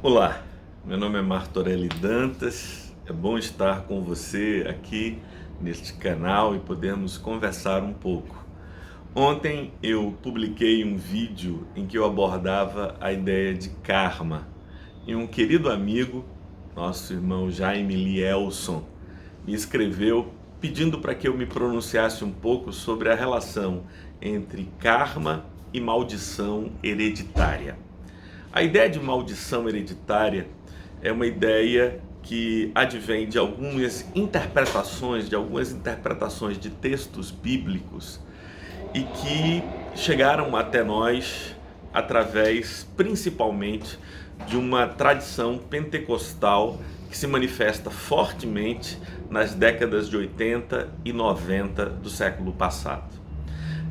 Olá, meu nome é Martorelli Dantas, é bom estar com você aqui neste canal e podermos conversar um pouco. Ontem eu publiquei um vídeo em que eu abordava a ideia de karma e um querido amigo, nosso irmão Jaime Lielson, me escreveu pedindo para que eu me pronunciasse um pouco sobre a relação entre karma e maldição hereditária. A ideia de maldição hereditária é uma ideia que advém de algumas interpretações de textos bíblicos e que chegaram até nós através, principalmente, de uma tradição pentecostal que se manifesta fortemente nas décadas de 80 e 90 do século passado.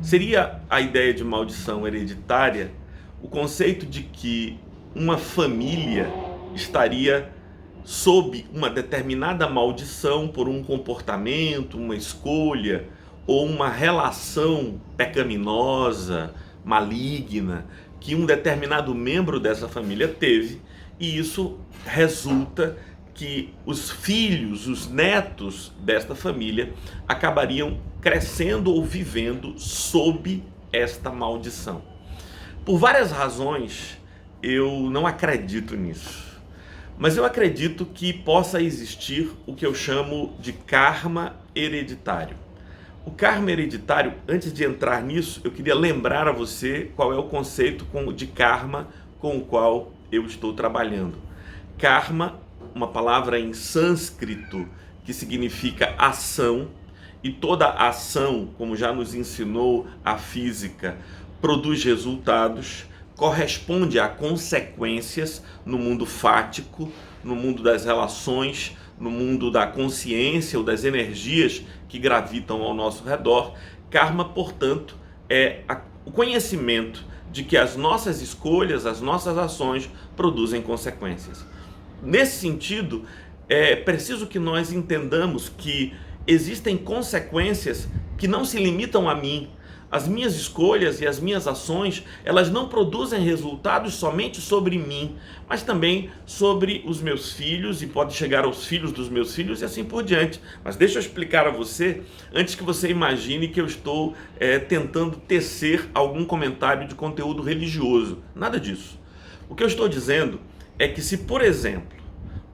Seria a ideia de maldição hereditária o conceito de que uma família estaria sob uma determinada maldição por um comportamento, uma escolha ou uma relação pecaminosa, maligna, que um determinado membro dessa família teve, e isso resulta que os filhos, os netos desta família acabariam crescendo ou vivendo sob esta maldição. Por várias razões, eu não acredito nisso. Mas eu acredito que possa existir o que eu chamo de karma hereditário. O karma hereditário, antes de entrar nisso, eu queria lembrar a você qual é o conceito de karma com o qual eu estou trabalhando. Karma, uma palavra em sânscrito que significa ação, e toda ação, como já nos ensinou a física, produz resultados, corresponde a consequências no mundo fático, no mundo das relações, no mundo da consciência ou das energias que gravitam ao nosso redor. Karma, portanto, é o conhecimento de que as nossas escolhas, as nossas ações produzem consequências. Nesse sentido, é preciso que nós entendamos que existem consequências que não se limitam a mim. As minhas escolhas e as minhas ações, elas não produzem resultados somente sobre mim, mas também sobre os meus filhos, e pode chegar aos filhos dos meus filhos e assim por diante. Mas deixa eu explicar a você, antes que você imagine que eu estou tentando tecer algum comentário de conteúdo religioso. Nada disso. O que eu estou dizendo é que se, por exemplo,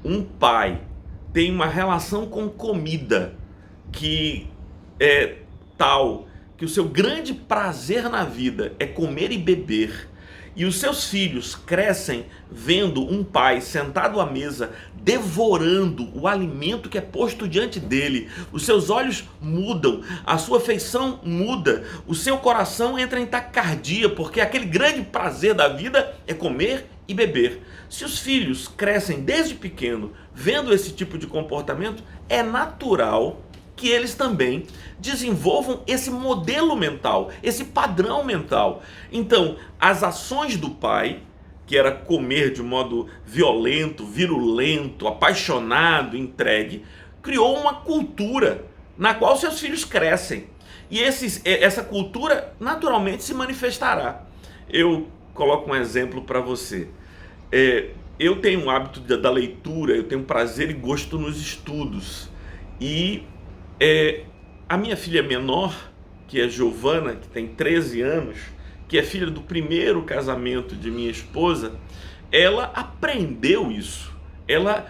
um pai tem uma relação com comida que é tal que o seu grande prazer na vida é comer e beber, e os seus filhos crescem vendo um pai sentado à mesa devorando o alimento que é posto diante dele, os seus olhos mudam, a sua feição muda, o seu coração entra em taquicardia, porque aquele grande prazer da vida é comer e beber. Se os filhos crescem desde pequeno vendo esse tipo de comportamento, é natural que eles também desenvolvam esse modelo mental, esse padrão mental. Então, as ações do pai, que era comer de modo violento, virulento, apaixonado, entregue, criou uma cultura na qual seus filhos crescem. E essa cultura naturalmente se manifestará. Eu coloco um exemplo para você. Eu tenho um hábito da leitura, eu tenho prazer e gosto nos estudos. E a minha filha menor, que é Giovana, que tem 13 anos, que é filha do primeiro casamento de minha esposa, ela aprendeu isso. Ela,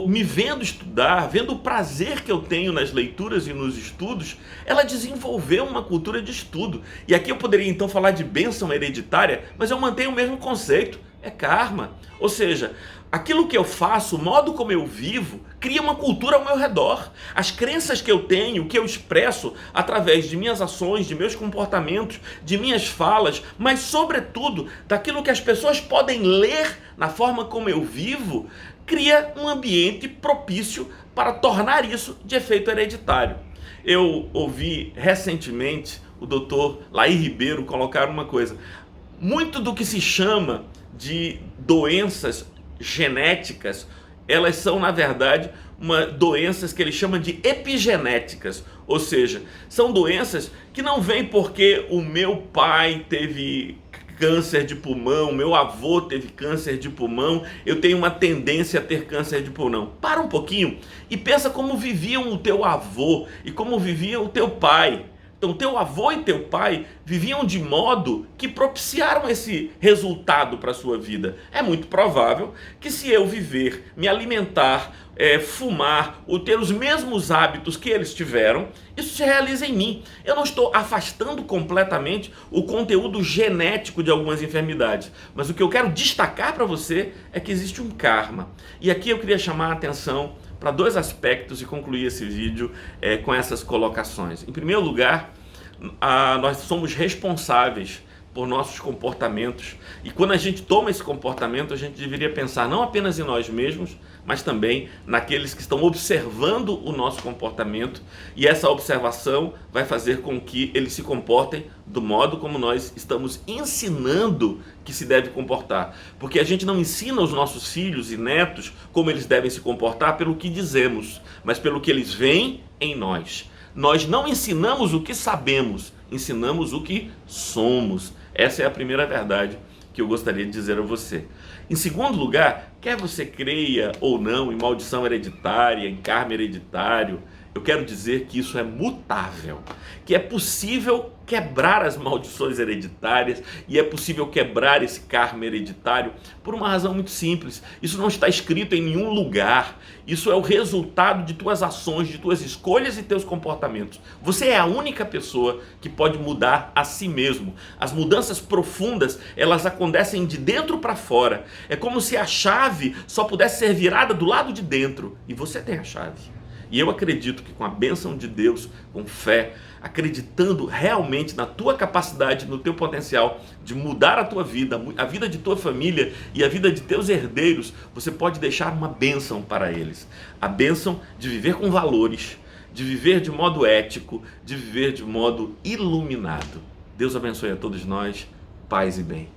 me vendo estudar, vendo o prazer que eu tenho nas leituras e nos estudos, ela desenvolveu uma cultura de estudo. E aqui eu poderia então falar de bênção hereditária, mas eu mantenho o mesmo conceito, é karma. Ou seja, aquilo que eu faço, o modo como eu vivo, cria uma cultura ao meu redor. As crenças que eu tenho, que eu expresso através de minhas ações, de meus comportamentos, de minhas falas, mas sobretudo daquilo que as pessoas podem ler na forma como eu vivo, cria um ambiente propício para tornar isso de efeito hereditário. Eu ouvi recentemente o Dr. Laí Ribeiro colocar uma coisa: muito do que se chama de doenças genéticas, elas são, na verdade, doenças que ele chama de epigenéticas, ou seja, são doenças que não vêm porque o meu pai teve câncer de pulmão, meu avô teve câncer de pulmão, eu tenho uma tendência a ter câncer de pulmão. Para um pouquinho e pensa como viviam o teu avô e como vivia o teu pai. Então, teu avô e teu pai viviam de modo que propiciaram esse resultado para a sua vida. É muito provável que se eu viver, me alimentar, fumar, ou ter os mesmos hábitos que eles tiveram, isso se realiza em mim. Eu não estou afastando completamente o conteúdo genético de algumas enfermidades, mas o que eu quero destacar para você é que existe um karma. E aqui eu queria chamar a atenção para dois aspectos e concluir esse vídeo com essas colocações. Em primeiro lugar, nós somos responsáveis por nossos comportamentos, e quando a gente toma esse comportamento, a gente deveria pensar não apenas em nós mesmos, mas também naqueles que estão observando o nosso comportamento, e essa observação vai fazer com que eles se comportem do modo como nós estamos ensinando que se deve comportar, porque a gente não ensina os nossos filhos e netos como eles devem se comportar pelo que dizemos, mas pelo que eles veem em nós. Nós não ensinamos o que sabemos, ensinamos o que somos. Essa é a primeira verdade que eu gostaria de dizer a você. Em segundo lugar, quer você creia ou não em maldição hereditária, em karma hereditário, eu quero dizer que isso é mutável, que é possível quebrar as maldições hereditárias e é possível quebrar esse karma hereditário por uma razão muito simples. Isso não está escrito em nenhum lugar, isso é o resultado de tuas ações, de tuas escolhas e teus comportamentos. Você é a única pessoa que pode mudar a si mesmo. As mudanças profundas, elas acontecem de dentro para fora. É como se a chave só pudesse ser virada do lado de dentro e você tem a chave. E eu acredito que com a bênção de Deus, com fé, acreditando realmente na tua capacidade, no teu potencial de mudar a tua vida, a vida de tua família e a vida de teus herdeiros, você pode deixar uma bênção para eles. A bênção de viver com valores, de viver de modo ético, de viver de modo iluminado. Deus abençoe a todos nós, paz e bem.